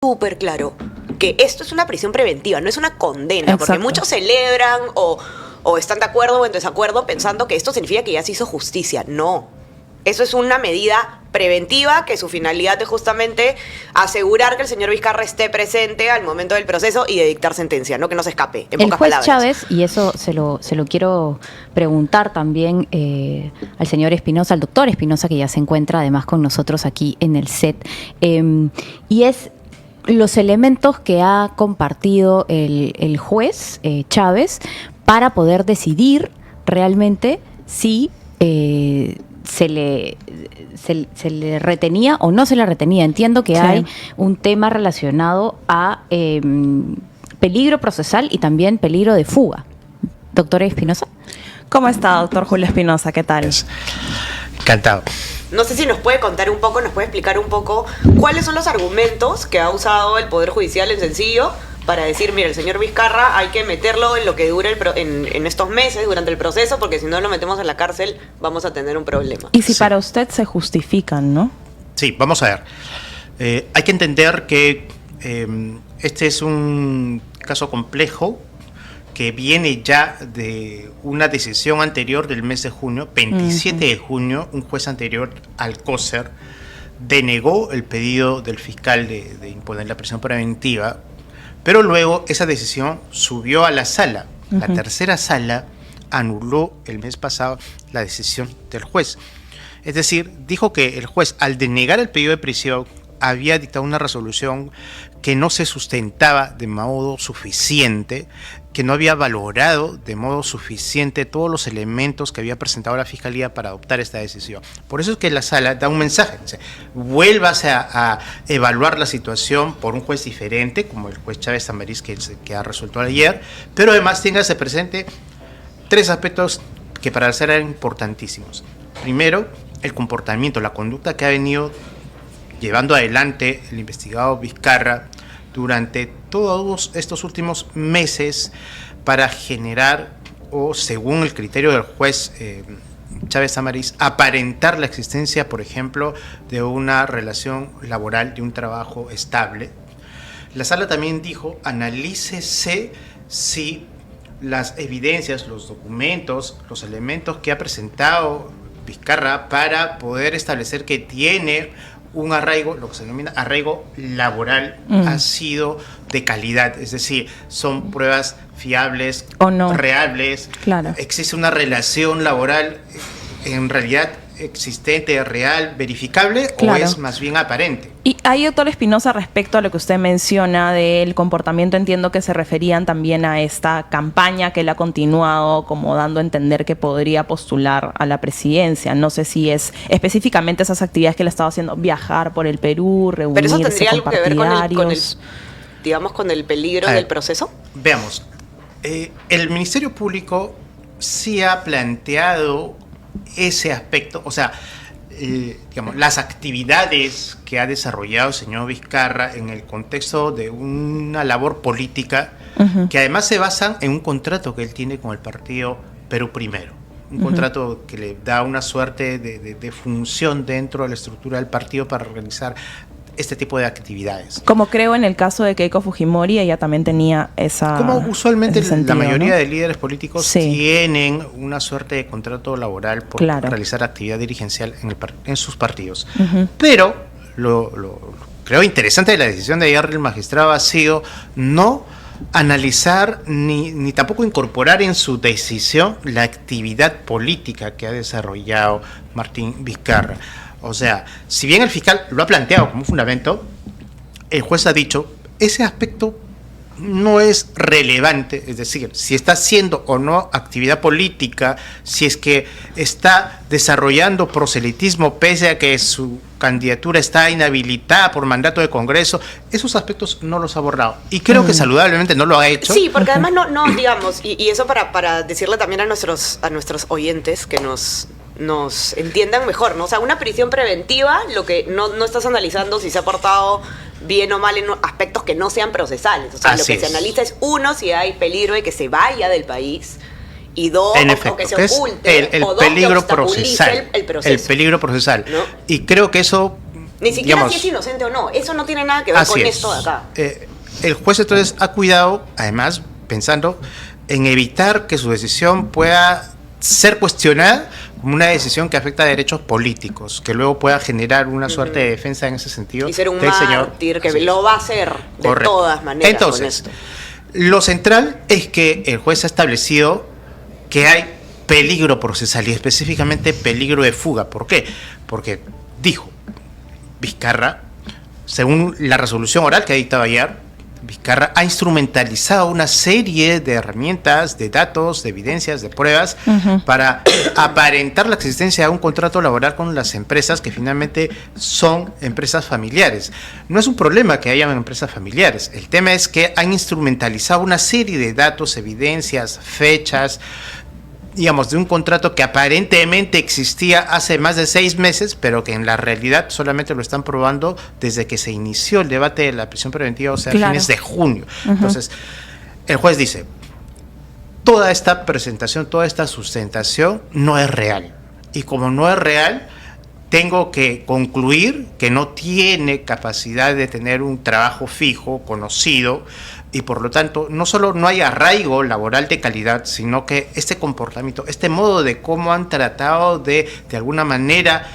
súper claro que esto es una prisión preventiva, no es una condena, porque Exacto. muchos celebran o están de acuerdo o en desacuerdo pensando que esto significa que ya se hizo justicia. No. Eso es una medida preventiva que su finalidad es justamente asegurar que el señor Vizcarra esté presente al momento del proceso y de dictar sentencia, no que no se escape, en El pocas juez palabras. Chávez, y eso se lo quiero preguntar también al señor Espinosa, al doctor Espinosa, que ya se encuentra además con nosotros aquí en el set, y es los elementos que ha compartido el juez Chávez para poder decidir realmente si se le retenía o no se le retenía. Entiendo que Sí. hay un tema relacionado a peligro procesal y también peligro de fuga. Doctora Espinosa. ¿Cómo está, doctor Julio Espinosa? ¿Qué tal? Encantado. No sé si nos puede contar un poco, nos puede explicar un poco cuáles son los argumentos que ha usado el Poder Judicial en sencillo para decir, mira, el señor Vizcarra hay que meterlo en lo que dure en estos meses, durante el proceso, porque si no lo metemos en la cárcel vamos a tener un problema. Y si Sí. para usted se justifican, ¿no? Sí, vamos a ver. Hay que entender que este es un caso complejo que viene ya de una decisión anterior del mes de junio, 27 de junio, un juez anterior, Alcócer, denegó el pedido del fiscal de imponer la prisión preventiva, pero luego esa decisión subió a la sala. La tercera sala anuló el mes pasado la decisión del juez. Es decir, dijo que el juez, al denegar el pedido de prisión, había dictado una resolución que no se sustentaba de modo suficiente, que no había valorado de modo suficiente todos los elementos que había presentado la Fiscalía para adoptar esta decisión. Por eso es que la sala da un mensaje, dice, vuélvase a evaluar la situación por un juez diferente, como el juez Chávez Tamariz que ha resuelto ayer, pero además téngase presente tres aspectos que para la sala eran importantísimos. Primero, el comportamiento, la conducta que ha venido llevando adelante el investigado Vizcarra durante todos estos últimos meses para generar, o según el criterio del juez Chávez Tamariz, aparentar la existencia, por ejemplo, de una relación laboral, de un trabajo estable. La sala también dijo, analícese si las evidencias, los documentos, los elementos que ha presentado Vizcarra para poder establecer que tiene un arraigo, lo que se denomina arraigo laboral, ha sido de calidad, es decir, son pruebas fiables o no, reales, claro. Existe una relación laboral en realidad existente, real, verificable, claro. o es más bien aparente. Y ahí, doctor Espinosa, respecto a lo que usted menciona del comportamiento, entiendo que se referían también a esta campaña que él ha continuado como dando a entender que podría postular a la presidencia. No sé si es específicamente esas actividades que él estaba haciendo, viajar por el Perú, reunirse ¿Pero eso tendría algo que ver con el peligro del proceso? Veamos, el Ministerio Público sí ha planteado ese aspecto, o sea, digamos, las actividades que ha desarrollado el señor Vizcarra en el contexto de una labor política, que además se basan en un contrato que él tiene con el partido Perú Primero, un contrato que le da una suerte de función dentro de la estructura del partido para realizar este tipo de actividades. Como creo en el caso de Keiko Fujimori, ella también tenía esa... Como usualmente sentido, la mayoría, ¿no?, de líderes políticos sí, tienen una suerte de contrato laboral por realizar actividad dirigencial en sus partidos. Pero lo creo interesante de la decisión de ayer del magistrado ha sido no analizar ni tampoco incorporar en su decisión la actividad política que ha desarrollado Martín Vizcarra. O sea, si bien el fiscal lo ha planteado como fundamento, el juez ha dicho, ese aspecto no es relevante, es decir, si está haciendo o no actividad política, si es que está desarrollando proselitismo pese a que su candidatura está inhabilitada por mandato de Congreso, esos aspectos no los ha abordado. Y creo que saludablemente no lo ha hecho. Sí, porque además no digamos, y eso para decirle también a nuestros oyentes que nos entiendan mejor, ¿no? O sea, una prisión preventiva, lo que no estás analizando si se ha portado bien o mal en aspectos que no sean procesales. O sea, Así lo que es. se analiza es, uno, si hay peligro de que se vaya del país, y dos, En o efecto, que se que es oculte, el o dos, peligro que obstaculice procesal. el proceso. El peligro procesal. ¿No? Y creo que eso Ni siquiera digamos, si es inocente o no. Eso no tiene nada que ver así con es. esto de acá. El juez entonces ha cuidado, además, pensando en evitar que su decisión pueda ser cuestionada como una decisión que afecta a derechos políticos, que luego pueda generar una suerte de defensa en ese sentido. Y ser un del mártir, que Así lo es. va a hacer de Correcto. todas maneras. Entonces, con esto. lo central es que el juez ha establecido que hay peligro procesal y específicamente peligro de fuga. ¿Por qué? Porque dijo Vizcarra, según la resolución oral que ha dictado ayer, Vizcarra ha instrumentalizado una serie de herramientas, de datos, de evidencias, de pruebas para aparentar la existencia de un contrato laboral con las empresas que finalmente son empresas familiares. No es un problema que hayan empresas familiares, el tema es que han instrumentalizado una serie de datos, evidencias, fechas, digamos, de un contrato que aparentemente existía hace más de 6 meses, pero que en la realidad solamente lo están probando desde que se inició el debate de la prisión preventiva, o sea, a fines de junio. Entonces, el juez dice, toda esta presentación, toda esta sustentación no es real. Y como no es real, tengo que concluir que no tiene capacidad de tener un trabajo fijo, conocido, y por lo tanto no solo no hay arraigo laboral de calidad, sino que este comportamiento, este modo de cómo han tratado de alguna manera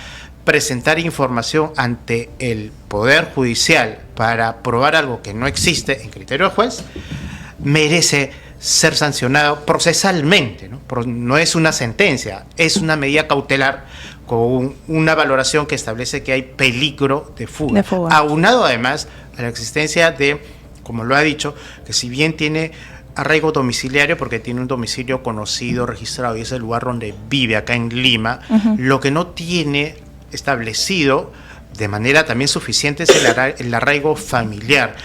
presentar información ante el Poder Judicial para probar algo que no existe en criterio del juez, merece ser sancionado procesalmente, ¿no? No es una sentencia, es una medida cautelar con una valoración que establece que hay peligro de fuga. Aunado además a la existencia de, como lo ha dicho, que si bien tiene arraigo domiciliario porque tiene un domicilio conocido, registrado y es el lugar donde vive acá en Lima, lo que no tiene establecido de manera también suficiente es el arraigo familiar,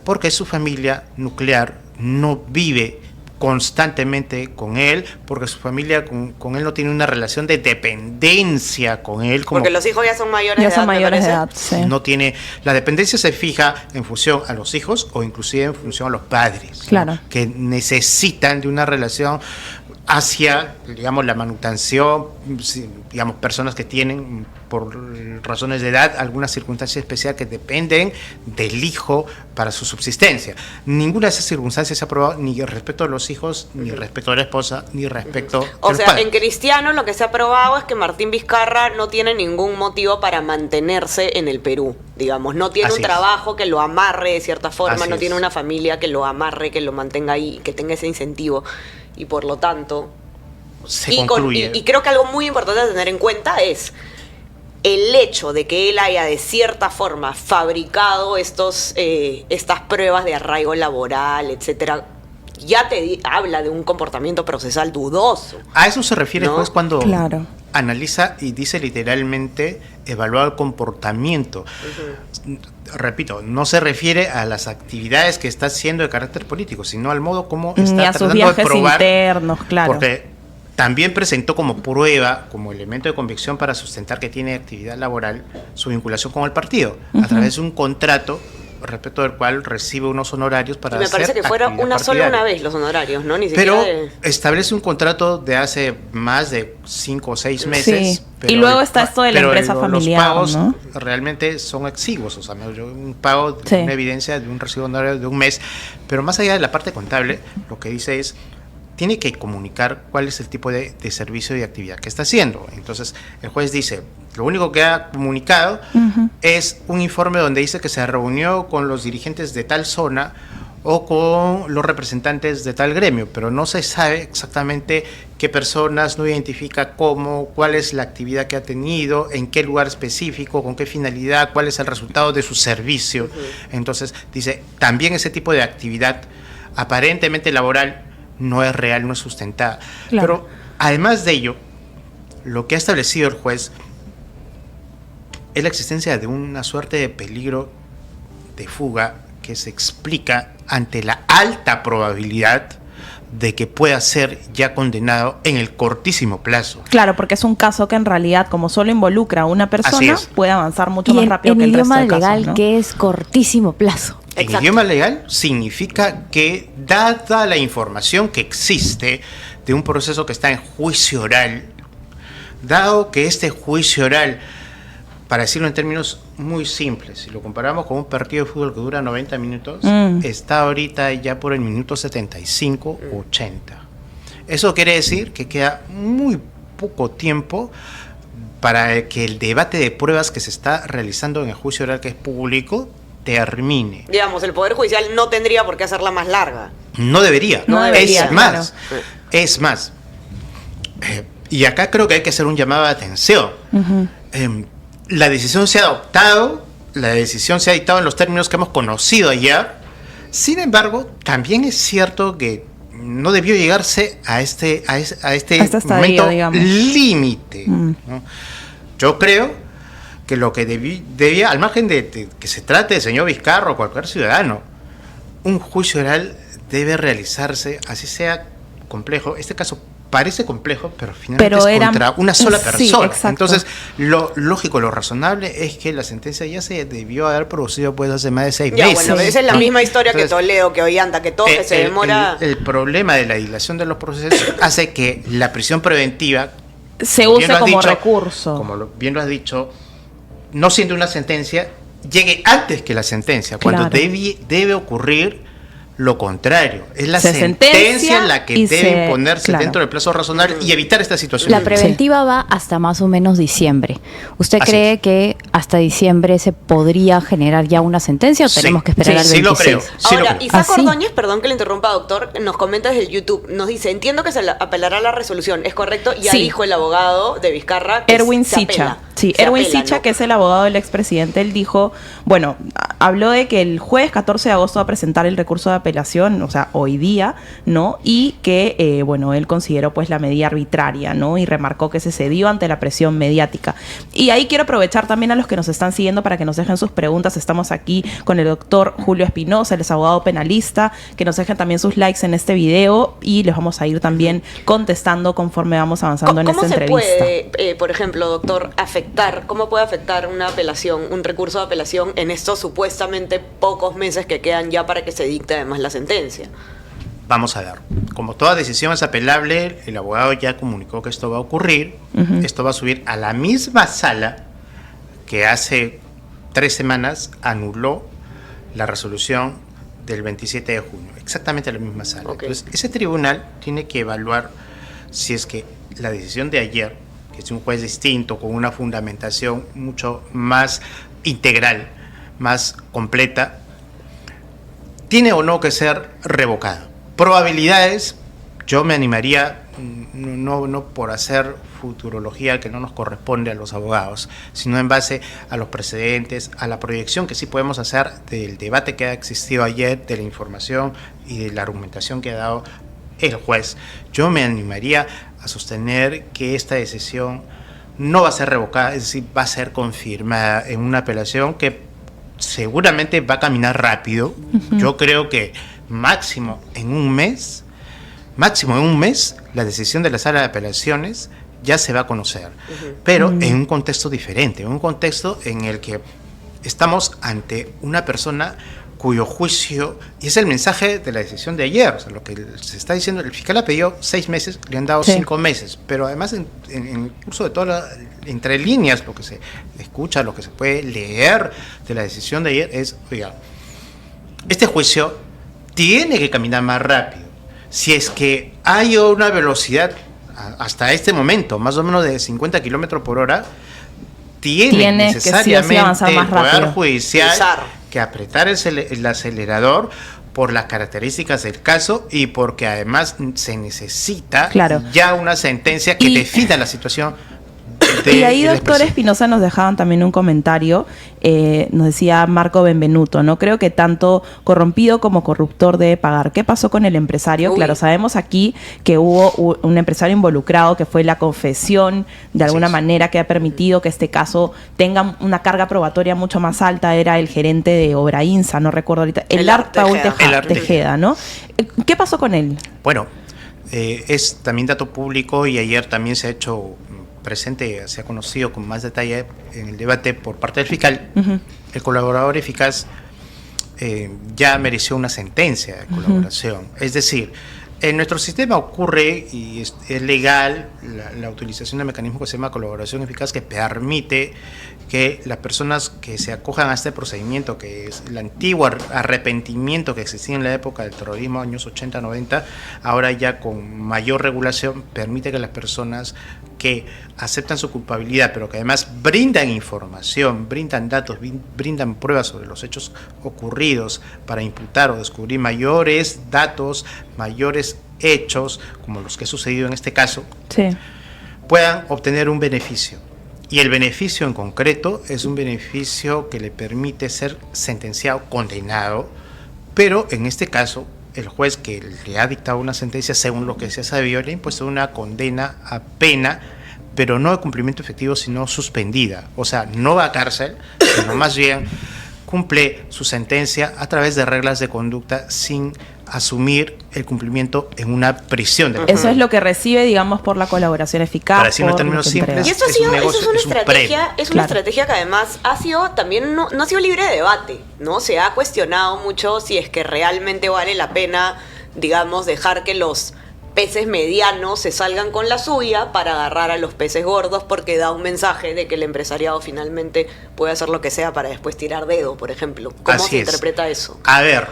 porque su familia nuclear no vive constantemente con él, porque su familia con él no tiene una relación de dependencia con él. Porque los hijos ya son mayores de edad. Sí. No tiene, la dependencia se fija en función a los hijos o inclusive en función a los padres, claro, ¿no? Que necesitan de una relación hacia, digamos, la manutención, digamos, personas que tienen por razones de edad alguna circunstancia especial que dependen del hijo para su subsistencia. Ninguna de esas circunstancias se ha aprobado ni respecto a los hijos, ni respecto a la esposa, ni respecto o a los sea, padres. En Cristiano lo que se ha aprobado es que Martín Vizcarra no tiene ningún motivo para mantenerse en el Perú, digamos, no tiene Así un es. trabajo que lo amarre de cierta forma, Así no es. tiene una familia que lo amarre, que lo mantenga ahí, que tenga ese incentivo, y por lo tanto Se concluye. y creo que algo muy importante a tener en cuenta es el hecho de que él haya de cierta forma fabricado estas pruebas de arraigo laboral, etcétera, ya habla de un comportamiento procesal dudoso. A eso se refiere ¿No? el juez cuando claro, analiza y dice literalmente evaluar el comportamiento. Repito, no se refiere a las actividades que está haciendo de carácter político, sino al modo como está ni a sus tratando viajes de probar, internos, claro. porque también presentó como prueba, como elemento de convicción para sustentar que tiene actividad laboral, su vinculación con el partido, a través de un contrato respecto del cual recibe unos honorarios para Y me parece hacer que fueron actividad una sola partidaria. vez los honorarios, ¿no? Ni siquiera Pero establece un contrato de hace más de 5 o 6 meses. Sí. Pero Y luego está esto de la empresa familiar, los pagos ¿no? realmente son exiguos, o sea, un pago de Sí. una evidencia de un recibo honorario de un mes. Pero más allá de la parte contable, lo que dice es, tiene que comunicar cuál es el tipo de servicio y actividad que está haciendo. Entonces, el juez dice, lo único que ha comunicado es un informe donde dice que se reunió con los dirigentes de tal zona o con los representantes de tal gremio, pero no se sabe exactamente qué personas, no identifica cómo, cuál es la actividad que ha tenido, en qué lugar específico, con qué finalidad, cuál es el resultado de su servicio. Entonces, dice, también ese tipo de actividad aparentemente laboral no es real, no es sustentada. Claro. Pero además de ello, lo que ha establecido el juez es la existencia de una suerte de peligro de fuga que se explica ante la alta probabilidad de que pueda ser ya condenado en el cortísimo plazo. Claro, porque es un caso que en realidad, como solo involucra a una persona, es. puede avanzar mucho Y más rápido en que el resto idioma de casos, legal, ¿no? que es cortísimo plazo. En Exacto. idioma legal significa que, dada la información que existe de un proceso que está en juicio oral, dado que este juicio oral para decirlo en términos muy simples, si lo comparamos con un partido de fútbol que dura 90 minutos, está ahorita ya por el minuto 75, 80. Eso quiere decir que queda muy poco tiempo para que el debate de pruebas que se está realizando en el juicio oral, que es público, termine. Digamos, el Poder Judicial no tendría por qué hacerla más larga. No debería. No debería, es más. Es más. Y acá creo que hay que hacer un llamado de atención. La decisión se ha adoptado, la decisión se ha dictado en los términos que hemos conocido ayer. Sin embargo, también es cierto que no debió llegarse a este momento límite, ¿no? Yo creo que lo que debía, al margen de que se trate de señor Vizcarra o cualquier ciudadano, un juicio oral debe realizarse, así sea complejo. Este caso parece complejo, pero finalmente es contra una sola persona. Exacto. Entonces, lo lógico, lo razonable es que la sentencia ya se debió haber producido pues hace más de 6 meses. Bueno, esa es la misma historia. Entonces, que Toledo, que Ollanta, que todo, que se demora. El problema de la dilación de los procesos hace que la prisión preventiva se use como recurso. Como bien lo has dicho, no siendo una sentencia, llegue antes que la sentencia, cuando debe ocurrir lo contrario. Es la sentencia la que debe imponerse dentro del plazo razonable y evitar esta situación. La preventiva va hasta más o menos diciembre. ¿Usted cree que hasta diciembre se podría generar ya una sentencia o tenemos que esperar al 26? Sí, lo creo. Ahora, Isaac Ordóñez, perdón que le interrumpa, doctor, nos comenta desde el YouTube, nos dice, entiendo que se apelará a la resolución, ¿es correcto? Ya dijo el abogado de Vizcarra que Erwin Sicha. Sí, Erwin Sicha, ¿no? Que es el abogado del expresidente, él dijo, bueno, habló de que el jueves 14 de agosto va a presentar el recurso de apelación, o sea, hoy día, ¿no? Y que, bueno, él consideró pues la medida arbitraria, ¿no? Y remarcó que se cedió ante la presión mediática. Y ahí quiero aprovechar también a los que nos están siguiendo para que nos dejen sus preguntas. Estamos aquí con el doctor Julio Espinosa, él es abogado penalista, que nos dejen también sus likes en este video y les vamos a ir también contestando conforme vamos avanzando en esta entrevista. ¿Cómo se puede, por ejemplo, doctor, cómo puede afectar una apelación, un recurso de apelación en estos supuestamente pocos meses que quedan ya para que se dicte además la sentencia? Vamos a ver, como toda decisión es apelable, el abogado ya comunicó que esto va a ocurrir, esto va a subir a la misma sala que hace 3 semanas anuló la resolución del 27 de junio, exactamente la misma sala. Entonces, ese tribunal tiene que evaluar si es que la decisión de ayer, que es un juez distinto, con una fundamentación mucho más integral, más completa, tiene o no que ser revocada. Probabilidades, yo me animaría, no por hacer futurología que no nos corresponde a los abogados, sino en base a los precedentes, a la proyección que sí podemos hacer del debate que ha existido ayer, de la información y de la argumentación que ha dado el juez. Yo me animaría a sostener que esta decisión no va a ser revocada, es decir, va a ser confirmada en una apelación que seguramente va a caminar rápido. Yo creo que máximo en un mes, la decisión de la sala de apelaciones ya se va a conocer, pero en un contexto diferente, en un contexto en el que estamos ante una persona cuyo juicio, y es el mensaje de la decisión de ayer, o sea, lo que se está diciendo, el fiscal ha pedido 6 meses, le han dado 5 meses, pero además en el curso de entre líneas, lo que se escucha, lo que se puede leer de la decisión de ayer es, oiga, este juicio tiene que caminar más rápido. Si es que hay una velocidad hasta este momento, más o menos de 50 kilómetros por hora, tiene necesariamente el Poder Judicial que apretar el acelerador por las características del caso y porque además se necesita ya una sentencia que defina la situación. Y ahí, doctor Espinosa, nos dejaban también un comentario, nos decía Marco Benvenuto, ¿no? Creo que tanto corrompido como corruptor debe pagar. ¿Qué pasó con el empresario? Claro, sabemos aquí que hubo un empresario involucrado, que fue la confesión, de alguna manera, que ha permitido que este caso tenga una carga probatoria mucho más alta. Era el gerente de Obrainsa, no recuerdo ahorita, Elar Paul Tejeda, ¿no? ¿Qué pasó con él? Bueno, es también dato público y ayer también se ha hecho presente, se ha conocido con más detalle en el debate por parte del fiscal. El colaborador eficaz ya mereció una sentencia de colaboración. Es decir, En nuestro sistema ocurre, y es legal, la utilización de un mecanismo que se llama colaboración eficaz, que permite que las personas que se acojan a este procedimiento, que es el antiguo arrepentimiento que existía en la época del terrorismo, años 80-90, ahora ya con mayor regulación, permite que las personas que aceptan su culpabilidad, pero que además brindan información, brindan datos, brindan pruebas sobre los hechos ocurridos para imputar o descubrir mayores datos, mayores hechos, como los que ha sucedido en este caso, Sí. puedan obtener un beneficio. Y el beneficio en concreto es un beneficio que le permite ser sentenciado, condenado, pero en este caso el juez que le ha dictado una sentencia, según lo que se ha sabido, le ha impuesto una condena a pena, pero no de cumplimiento efectivo, sino suspendida. O sea, no va a cárcel, sino más bien cumple su sentencia a través de reglas de conducta sin asumir el cumplimiento en una prisión de la Eso es lo que recibe, digamos, por la colaboración eficaz. Para decirlo en por términos lo que entrega. Y simples, eso ha es sido, un eso negocio, es una es un estrategia, premio. es una Claro. estrategia que además ha sido también no ha sido libre de debate, ¿no? Se ha cuestionado mucho si es que realmente vale la pena, digamos, dejar que los peces medianos se salgan con la suya para agarrar a los peces gordos, porque da un mensaje de que el empresariado finalmente puede hacer lo que sea para después tirar dedo, por ejemplo. ¿Cómo Así se es. interpreta eso? A ver,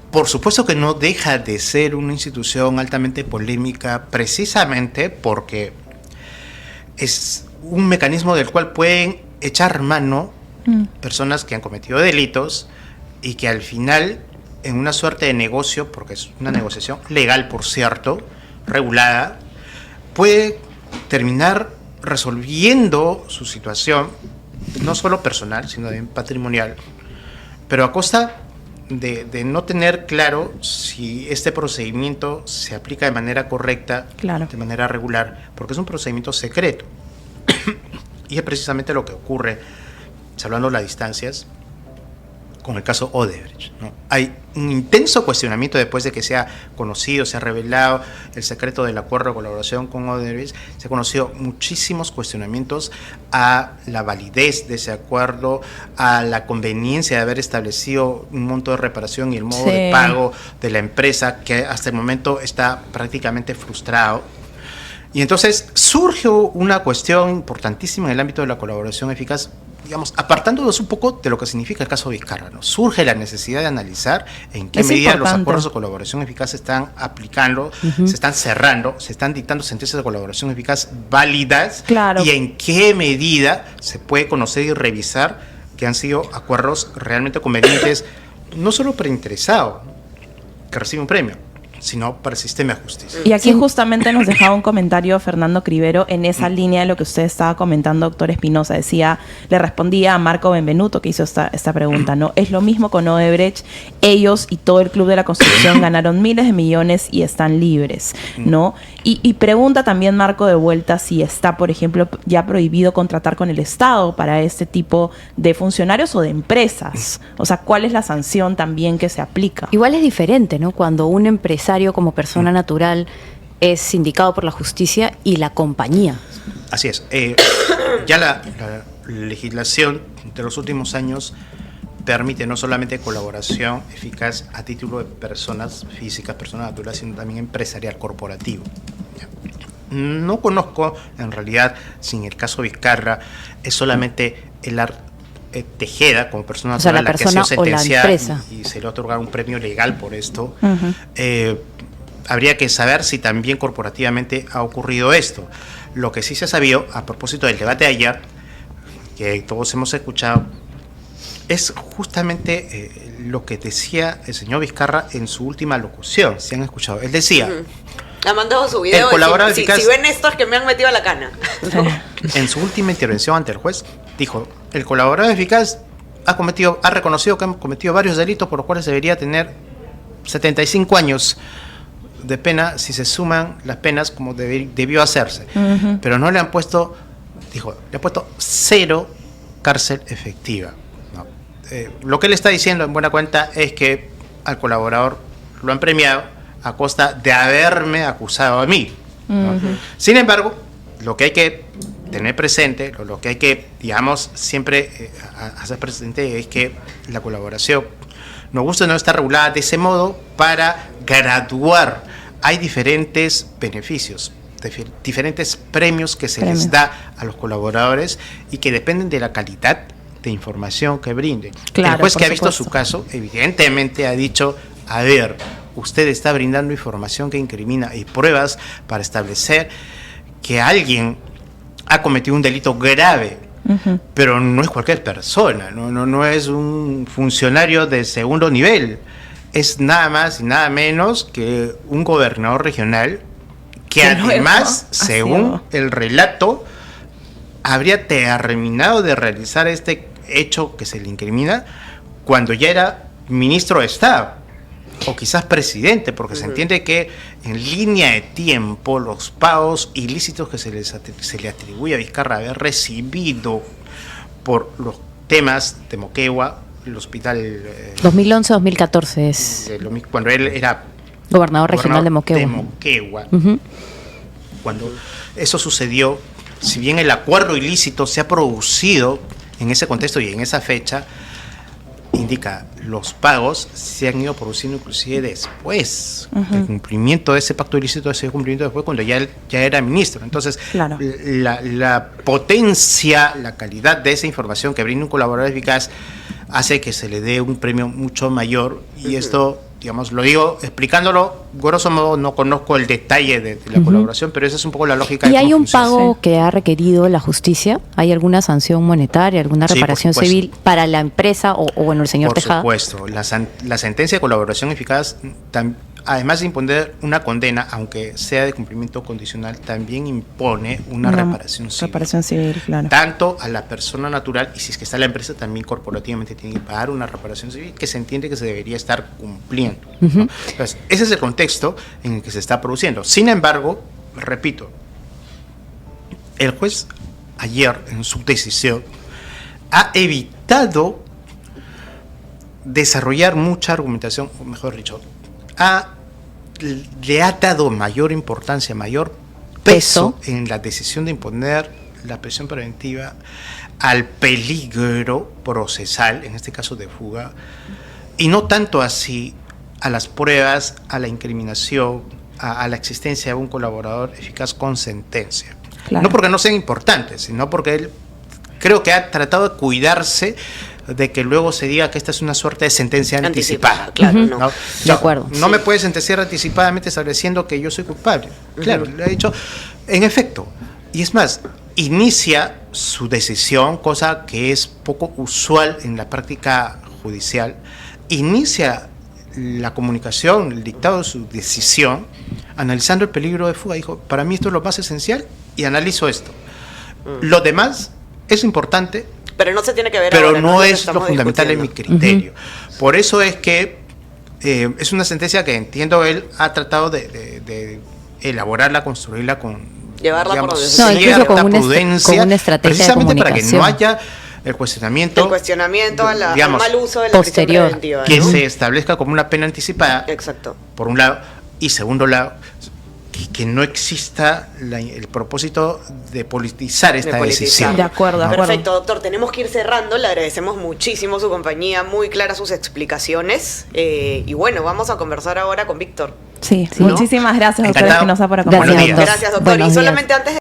por supuesto que no deja de ser una institución altamente polémica, precisamente porque es un mecanismo del cual pueden echar mano personas que han cometido delitos y que al final, en una suerte de negocio, porque es una negociación legal, por cierto, regulada, puede terminar resolviendo su situación, no solo personal, sino también patrimonial, pero a costa de no tener claro si este procedimiento se aplica de manera correcta, Claro. de manera regular, porque es un procedimiento secreto. Y es precisamente lo que ocurre, salvando las distancias, con el caso Odebrecht, ¿no? Hay un intenso cuestionamiento después de que se ha conocido, se ha revelado el secreto del acuerdo de colaboración con Odebrecht. Se han conocido muchísimos cuestionamientos a la validez de ese acuerdo, a la conveniencia de haber establecido un monto de reparación y el modo de pago de la empresa, que hasta el momento está prácticamente frustrado. Y entonces surge una cuestión importantísima en el ámbito de la colaboración eficaz, digamos, apartándonos un poco de lo que significa el caso Vizcarra, ¿no? Surge la necesidad de analizar en qué Es medida los importante. acuerdos de colaboración eficaz se están aplicando, se están cerrando, se están dictando sentencias de colaboración eficaz válidas, Claro. y en qué medida se puede conocer y revisar que han sido acuerdos realmente convenientes, no solo para el interesado que recibe un premio, sino para el sistema de justicia. Y aquí justamente nos dejaba un comentario Fernando Crivero en esa línea de lo que usted estaba comentando, doctor Espinosa. Decía, le respondía a Marco Benvenuto que hizo esta pregunta, ¿no? Es lo mismo con Odebrecht, ellos y todo el Club de la Construcción ganaron miles de millones y están libres, ¿no? Y pregunta también Marco de vuelta si está, por ejemplo, ya prohibido contratar con el Estado para este tipo de funcionarios o de empresas. O sea, ¿cuál es la sanción también que se aplica? Igual es diferente, ¿no? Cuando un empresario como persona natural es sindicado por la justicia y la compañía. Así es. Ya la legislación de los últimos años permite no solamente colaboración eficaz a título de personas físicas, personas naturales, sino también empresarial, corporativo. No conozco, en realidad, si en el caso Vizcarra es solamente Tejeda como persona O sea, natural la que ha sido persona o la sentenciada empresa. y se le ha otorgado un premio legal por esto. Ujú. Habría que saber si también corporativamente ha ocurrido esto. Lo que sí se ha sabido, a propósito del debate de ayer, que todos hemos escuchado, es justamente lo que decía el señor Vizcarra en su última locución, si han escuchado. Él decía, Ha mandado su video. El colaborador si eficaz- ven esto es que me han metido a la cana. en su última intervención ante el juez, dijo, el colaborador eficaz ha reconocido que ha cometido varios delitos por los cuales debería tener 75 años de pena si se suman las penas como debió hacerse. Ujú. Pero no le han puesto, dijo, le ha puesto 0 cárcel efectiva. ¿No? Lo que él está diciendo en buena cuenta es que al colaborador lo han premiado a costa de haberme acusado a mí, ¿no? Sin embargo, lo que hay que tener presente, lo que hay que, digamos, siempre hacer presente es que la colaboración, nos gusta o no, está regulada de ese modo para graduar hay diferentes beneficios, diferentes premios que se les da a los colaboradores y que dependen de la calidad de información que brinden. Claro, el juez que ha supuesto. visto su caso, evidentemente ha dicho, a ver, usted está brindando información que incrimina y pruebas para establecer que alguien ha cometido un delito grave, pero no es cualquier persona, no es un funcionario de segundo nivel, es nada más y nada menos que un gobernador regional que además, según el relato, habría terminado de realizar este hecho que se le incrimina cuando ya era ministro de Estado o quizás presidente, porque se entiende que en línea de tiempo los pagos ilícitos que se le atribuye a Vizcarra haber recibido por los temas de Moquegua, el hospital 2011-2014 es cuando él era gobernador regional de Moquegua. Cuando eso sucedió, si bien el acuerdo ilícito se ha producido en ese contexto y en esa fecha, indica, los pagos se han ido produciendo inclusive después. El cumplimiento de ese pacto ilícito ha sido cumplimiento después cuando ya era ministro. Entonces, Claro. la potencia, la calidad de esa información que brinda un colaborador eficaz hace que se le dé un premio mucho mayor y esto, digamos, lo digo explicándolo, grosso modo no conozco el detalle de la colaboración, pero esa es un poco la lógica. ¿Y de hay cómo un funciona. pago que ha requerido la justicia? ¿Hay alguna sanción monetaria, alguna Sí, por reparación supuesto. civil para la empresa o bueno, el señor Por Tejada? supuesto, la sentencia de colaboración eficaz, además de imponer una condena, aunque sea de cumplimiento condicional, también impone una reparación civil. Reparación civil, claro. Tanto a la persona natural, y si es que está la empresa, también corporativamente tiene que pagar una reparación civil que se entiende que se debería estar cumpliendo, ¿no? Entonces, ese es el contexto en el que se está produciendo. Sin embargo, repito, el juez ayer en su decisión ha evitado desarrollar mucha argumentación, o mejor dicho, le ha dado mayor importancia, mayor peso en la decisión de imponer la prisión preventiva al peligro procesal, en este caso de fuga, y no tanto así a las pruebas, a la incriminación, a la existencia de un colaborador eficaz con sentencia. Claro. No porque no sean importantes, sino porque él creo que ha tratado de cuidarse de que luego se diga que esta es una suerte de sentencia anticipada. Claro, no. ¿No? De acuerdo. No me puede sentenciar anticipadamente estableciendo que yo soy culpable. Claro, le ha dicho, en efecto, y es más, inicia su decisión, cosa que es poco usual en la práctica judicial, inicia la comunicación, el dictado de su decisión, analizando el peligro de fuga. Dijo, para mí esto es lo más esencial y analizo esto. Lo demás es importante, Pero no se tiene que ver pero ahora, no que es lo estamos fundamental en mi discutiendo. criterio. Por eso es que es una sentencia que entiendo él ha tratado de elaborarla, construirla con Llevarla por donde se No, incluso cierta con prudencia, con una estrategia de precisamente para que no comunicación. haya el cuestionamiento, El cuestionamiento al digamos, mal uso de la posterior. prisión preventiva, que ¿no? se establezca como una pena anticipada, Exacto. por un lado, y segundo lado, que no exista el propósito de politizar esta politizar. decisión. De acuerdo, de acuerdo. Perfecto, doctor. Tenemos que ir cerrando. Le agradecemos muchísimo su compañía, muy claras sus explicaciones. Y bueno, vamos a conversar ahora con Víctor. Sí, Sí. muchísimas gracias, doctor Encantado. Espinosa, por Gracias, acompañarnos. Buenos días. Gracias, doctor. Buenos Y días. solamente antes de